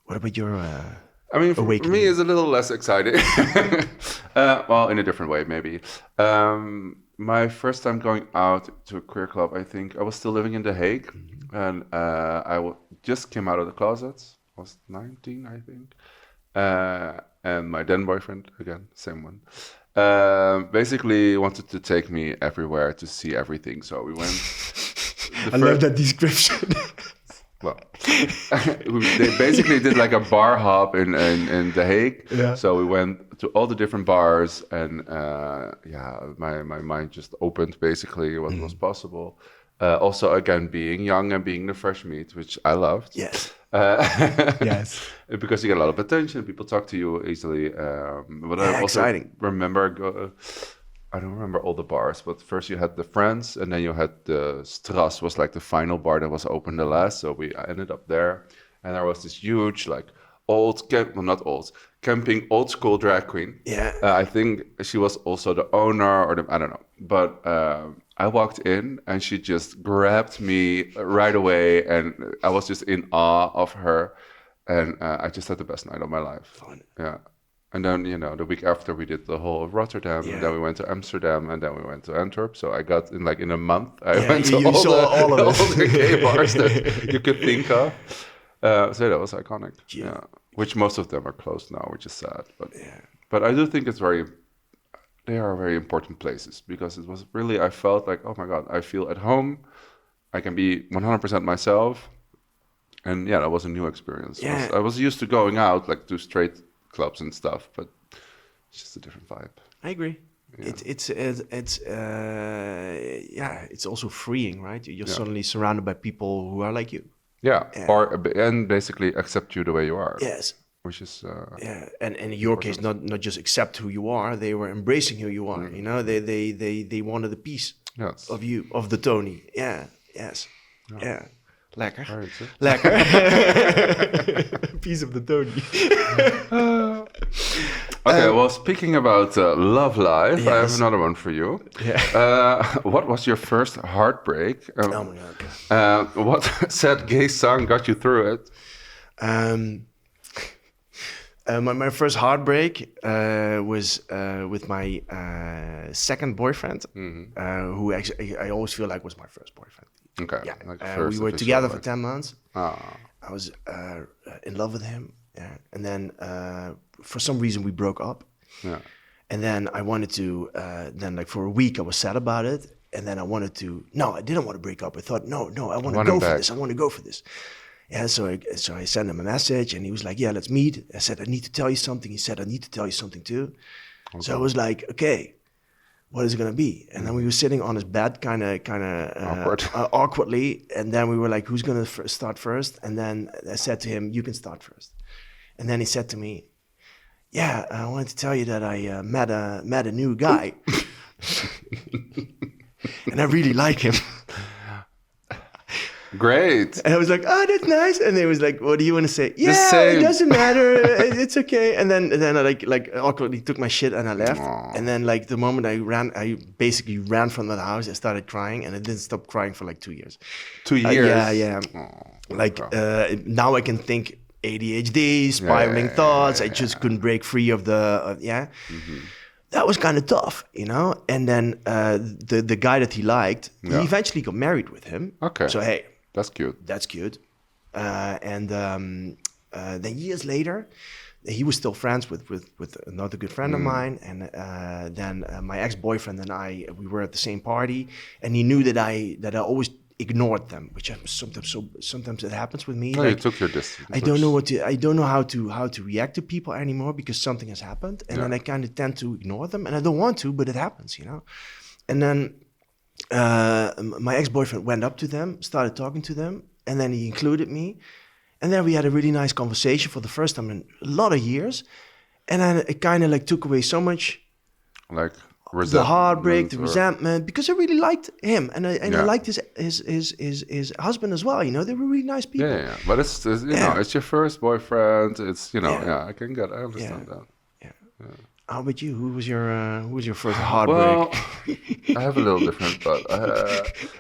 What about your... I mean, for me, it's a little less exciting. Well, in a different way, maybe. My first time going out to a queer club, I think I was still living in The Hague. And I just came out of the closet. I was 19, I think. And my then boyfriend, again, same one, basically wanted to take me everywhere to see everything. So we went... I love that description. Well, they basically did like a bar hop in The Hague. Yeah. So we went to all the different bars, and my mind just opened basically what was possible. Also, again, being young and being the fresh meat, which I loved. Yes. Yes. Because you get a lot of attention, people talk to you easily. But I also remember. I don't remember all the bars, but first you had the Friends, and then you had the Strass was like the final bar that was open the last. So I ended up there, and there was this huge, like camping old school drag queen. Yeah. I think she was also the owner or I don't know. But I walked in, and she just grabbed me right away, and I was just in awe of her, and I just had the best night of my life. Fun. Yeah. And then, the week after we did the whole of Rotterdam, and then we went to Amsterdam, and then we went to Antwerp. So I got in a month, I went to all the gay bars that you could think of. So that was iconic. Yeah. Which most of them are closed now, which is sad. But I do think they are very important places, because it was really, I felt like, oh my God, I feel at home. I can be 100% myself. And yeah, that was a new experience. Yeah. I was used to going out like to straight clubs and stuff, but it's just a different vibe. I agree. Yeah. It's also freeing, right? You're suddenly surrounded by people who are like you. Yeah, and basically accept you the way you are. Yes. Which is and in your case, not just accept who you are, they were embracing who you are. You know, they wanted a piece of you, of the Tony. Yeah, yes, yeah. Lekker. Lekker. Piece of the Tony. Okay, well, speaking about love life, I have another one for you. Yeah. What was your first heartbreak? Oh my God. What sad gay song got you through it? My first heartbreak was with my second boyfriend, who actually I always feel like was my first boyfriend. Okay. Yeah. Like we were together for 10 months. Oh. I was in love with him. Yeah. And then for some reason we broke up. Yeah. And then I wanted to, then like for a week I was sad about it. And then I didn't want to break up. I thought, no, I want to go for this. I want to go for this. Yeah, so I sent him a message and he was like, yeah, let's meet. I said, I need to tell you something. He said, I need to tell you something too. Okay. So I was like, okay, what is it going to be? And then we were sitting on his bed kind of awkwardly. And then we were like, who's going to start first? And then I said to him, you can start first. And then he said to me, yeah, I wanted to tell you that I met a new guy. And I really like him. Great. And I was like, oh, that's nice. And he was like, what do you want to say? Yeah, it doesn't matter. It's okay. And then I like awkwardly took my shit and I left. Aww. And then like the moment I basically ran from that house. I started crying and I didn't stop crying for like 2 years. 2 years? Yeah. Aww. Now I can think ADHD, spiraling thoughts. I just couldn't break free of the, Mm-hmm. That was kind of tough, you know? And then the guy that he liked, he eventually got married with him. Okay. So, hey. That's cute. That's cute. And then years later, he was still friends with another good friend of mine. And then my ex-boyfriend and we were at the same party. And he knew that I always ignored them, which sometimes it happens with me. No, like, you took your distance. I don't know how to react to people anymore because something has happened. And then I kind of tend to ignore them. And I don't want to, but it happens, you know? And then my ex-boyfriend went up to them, started talking to them, and then he included me. And then we had a really nice conversation for the first time in a lot of years. And then it kind of like took away so much, like the heartbreak, the resentment, because I really liked him and I liked his husband as well. You know, they were really nice people. Yeah. But it's you know, it's your first boyfriend. It's I understand that. Yeah. How about you? Who was your first heartbreak? Well, I have a little different, but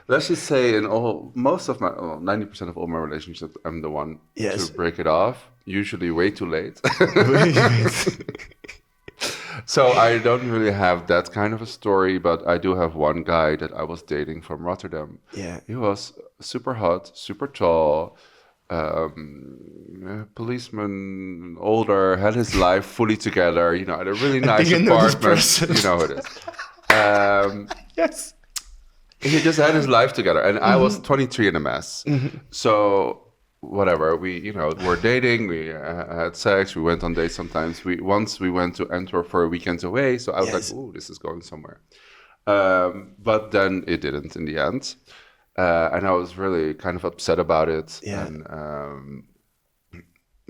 let's just say in 90% of all my relationships, I'm the one to break it off. Usually way too late. So I don't really have that kind of a story, but I do have one guy that I was dating from Rotterdam. Yeah. He was super hot, super tall, policeman, older, had his life fully together, you know, had a really nice apartment. You know who it is. Yes. He just had his life together, and I was 23 and a mess. So whatever, we were dating, we had sex, we went on dates sometimes. Once we went to Antwerp for a weekend away, so I was like, ooh, this is going somewhere. But then it didn't in the end. And I was really kind of upset about it. Yeah. And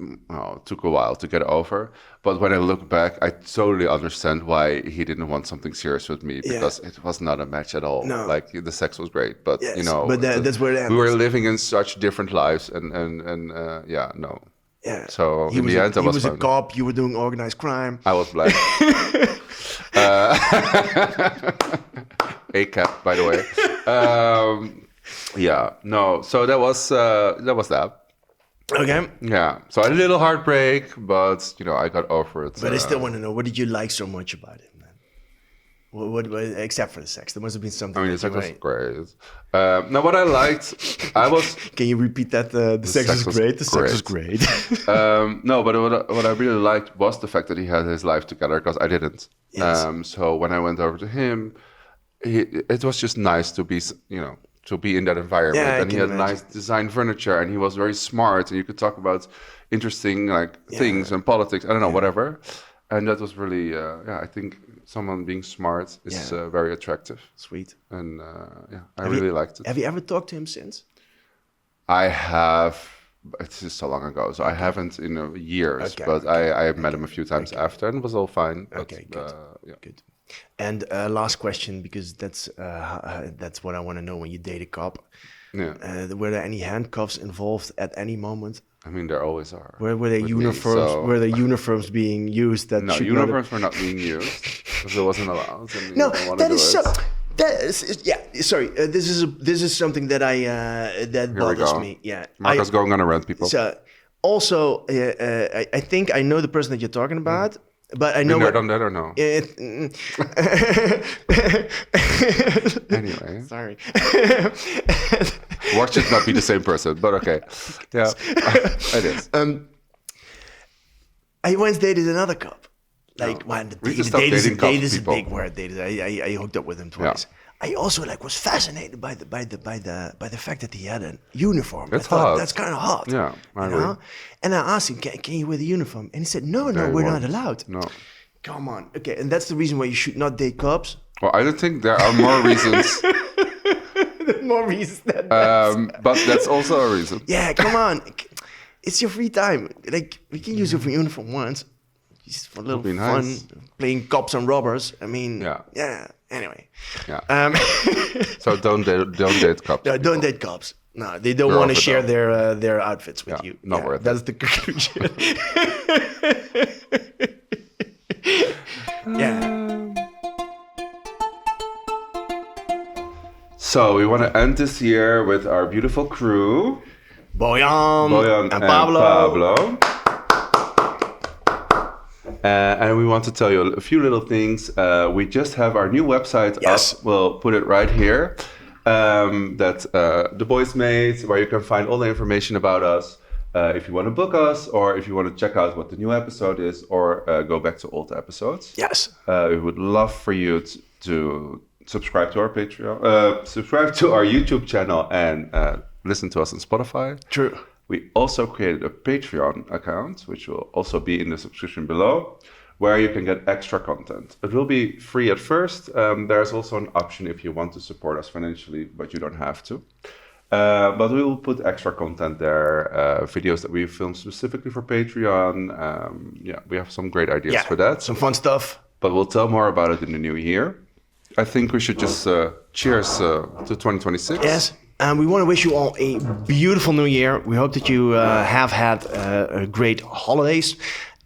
it took a while to get over. But when I look back, I totally understand why he didn't want something serious with me, because it was not a match at all. No. Like the sex was great, but but that's where it ends. We were living in such different lives, and no. Yeah. So in the end, I was a cop. You were doing organized crime. I was black. A-cap, by the way. So that was that. Okay. Yeah. So a little heartbreak, but I got over it. But I still want to know, what did you like so much about it, man? What except for the sex? There must have been something. I mean, the sex was great. Now, what I liked, Can you repeat that? The sex was great. The sex was great. No, but what I really liked was the fact that he had his life together, because I didn't. Yes. So when I went over to him, it was just nice to be, to be in that environment. Yeah, and he had nice design furniture, and he was very smart, and you could talk about interesting things and politics. I don't know, whatever. And that was really, I think someone being smart is very attractive. Sweet. And I really liked it. Have you ever talked to him since? I have. It's just so long ago, so I haven't in years. But I met him a few times after, and it was all fine. But, good. Good. And last question, because that's what I want to know when you date a cop. Yeah. Were there any handcuffs involved at any moment? I mean, there always are. Were there uniforms? Were there uniforms being used? That no, uniforms were not being used because it wasn't allowed. No, that is so. That is, sorry. This is something that that bothers me. Yeah, Marco's going on a rant, people. So, also, I think I know the person that you're talking about, but I know. Been there, done that, or no? Anyway, sorry. Watch it not be the same person, but okay. Yeah, it is. I once dated another cop. Like when date is a big word. I hooked up with him twice. Yeah. I also was fascinated by the fact that he had a uniform. That's hot. That's kind of hot. Yeah, I agree. And I asked him, "Can you wear the uniform?" And he said, "No, we're not allowed." No. Come on. Okay, and that's the reason why you should not date cops. Well, I don't think there are more reasons. More reasons than that. But that's also a reason. Yeah, come on. It's your free time. We can use your uniform once. Just for a little fun, playing cops and robbers. I mean, anyway. Yeah. So don't date cops. No, don't date cops. No, they don't want to share their outfits with you. Not worth it. That's the conclusion. So we want to end this year with our beautiful crew. Bojan and Pablo. And we want to tell you a few little things. We just have our new website up. We'll put it right here. That the boys made, where you can find all the information about us. If you want to book us, or if you want to check out what the new episode is, or go back to old episodes. Yes. We would love for you to subscribe to our Patreon, subscribe to our YouTube channel, and listen to us on Spotify. True. We also created a Patreon account, which will also be in the subscription below, where you can get extra content. It will be free at first. There's also an option if you want to support us financially, but you don't have to. But we will put extra content there, videos that we filmed specifically for Patreon. We have some great ideas for that. Some fun stuff. But we'll tell more about it in the new year. I think we should just cheers to 2026. Yes. And we want to wish you all a beautiful new year. We hope that you have had great holidays.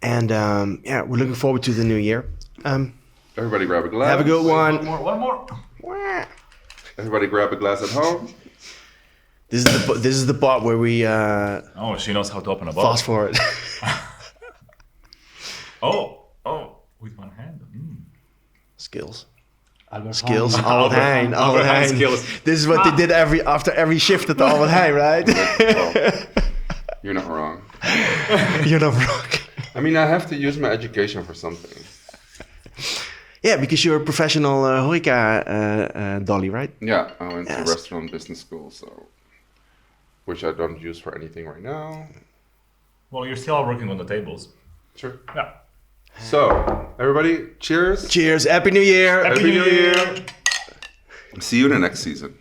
And we're looking forward to the new year. Everybody grab a glass. Have a good one. One more. Everybody grab a glass at home. This is the part where we... she knows how to open a bottle. Fast forward. With one hand. Skills. Albert Heijn. Skills. This is what they did after every shift at the Albert Heijn, right? You're not wrong. You're not wrong. I mean, I have to use my education for something. Yeah, because you're a professional horeca dolly, right? Yeah, I went to restaurant business school, which I don't use for anything right now. Well, you're still working on the tables. Sure. Yeah. So, everybody, cheers. Cheers. Happy New Year. Happy New Year. See you in the next season.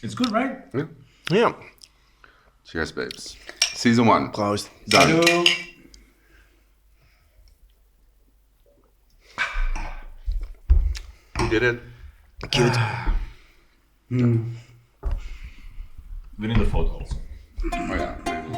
It's good, right? Yeah. Cheers, babes. Season 1. Closed. Done. We did it. Cute. We need the photos. Oh yeah, maybe.